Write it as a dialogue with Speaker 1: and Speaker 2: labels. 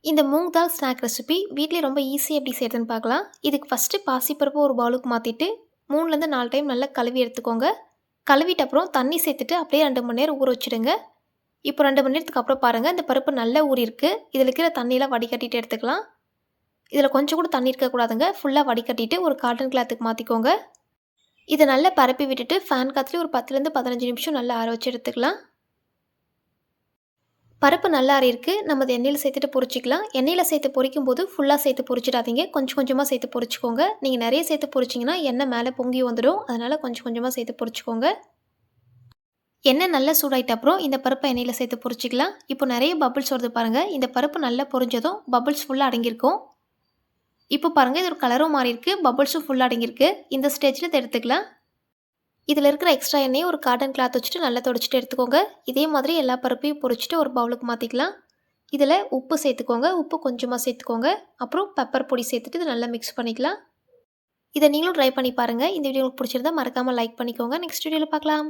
Speaker 1: இந்த மூங் தால் snack recipe வீட்லயே ரொம்ப ஈஸியா எப்படி செய்றதுன்னு பார்க்கலாம். இதுக்கு ஃபர்ஸ்ட்டு பாசிப்பருப்பு ஒரு பவுலுக்கு மாத்திட்டு 3லேருந்து 4 டைம் நல்லா கழுவி எடுத்துக்கோங்க. கழுவிட்ட அப்புறம் தண்ணி சேர்த்துட்டு அப்படியே 2 மணி நேரம் ஊற வச்சுடுங்க. இப்போ 2 மணி நேரத்துக்கு அப்புறம் பாருங்க, இந்த பருப்பு நல்லா ஊறியிருக்கு. இதில இருக்கிற தண்ணியெல்லாம் வடிகட்டிட்டு எடுத்துக்கலாம். இதில கொஞ்சம் கூட தண்ணி இருக்கக்கூடாதுங்க. ஃபுல்லா வடிகட்டிட்டு ஒரு காட்டன் கிளாத்துக்கு மாத்திக்கோங்க. இத நல்லா பரப்பி விட்டுட்டு ஃபேன் காத்துலயே ஒரு 10லேருந்து 15 நிமிஷம் நல்லா ஆற வச்சு எடுத்துக்கலாம். பருப்பு நல்லா ஆறியிருக்கு. நம்ம அத எண்ணெயில சேர்த்துட்டு பொரிச்சுக்கலாம். எண்ணெயில சேர்த்து பொரிக்கும்போது ஃபுல்லா சேர்த்து பொரிச்சிடாதீங்க. கொஞ்சம் கொஞ்சமா சேர்த்து பொரிச்சுக்கோங்க. நீங்க நெறைய சேர்த்து பொரிச்சீங்கன்னா, எண்ணெய் மேல பொங்கி வந்துடும். அதனால கொஞ்சம் கொஞ்சமா சேர்த்து பொரிச்சுக்கோங்க. எண்ணெய் நல்லா சூடாயிட்ட அப்புறம் இந்த பருப்ப எண்ணெயில சேர்த்து பொரிச்சுக்கலாம். இப்போ நெறைய பபிள்ஸ் வருது பாருங்க. இந்த பருப்பு நல்லா பொரிஞ்சதும் பபிள்ஸ் ஃபுல்லா அடங்கியிருக்கும். இப்போ பாருங்க இது ஒரு கலரும் மாறியிருக்கு. பபிள்ஸும் ஃபுல்லா அடங்கியிருக்கு. இந்த ஸ்டேஜ்ல இத எடுத்துக்கலாம். இதில இருக்கிற எக்ஸ்ட்ரா எண்ணெய ஒரு காட்டன் கிளாத் வச்சுட்டு நல்லா தொடச்சிட்டு எடுத்துக்கோங்க. இதே மாதிரி எல்லா பருப்பையும் பொரிச்சுட்டு ஒரு பவுலுக்கு மாத்திக்கலாம். இதில உப்பு சேர்த்துக்கோங்க. உப்பு கொஞ்சமா சேர்த்துக்கோங்க. அப்புறம் பெப்பர் பொடி சேர்த்துட்டு இத நல்லா மிக்ஸ் பண்ணிக்கலாம். இத நீங்களும் ட்ரை பண்ணி பாருங்க. இந்த வீடியோ உங்களுக்கு பிடிச்சிருந்தா மறக்காம லைக் பண்ணிக்கோங்க. நெக்ஸ்ட் வீடியோல பார்க்கலாம்.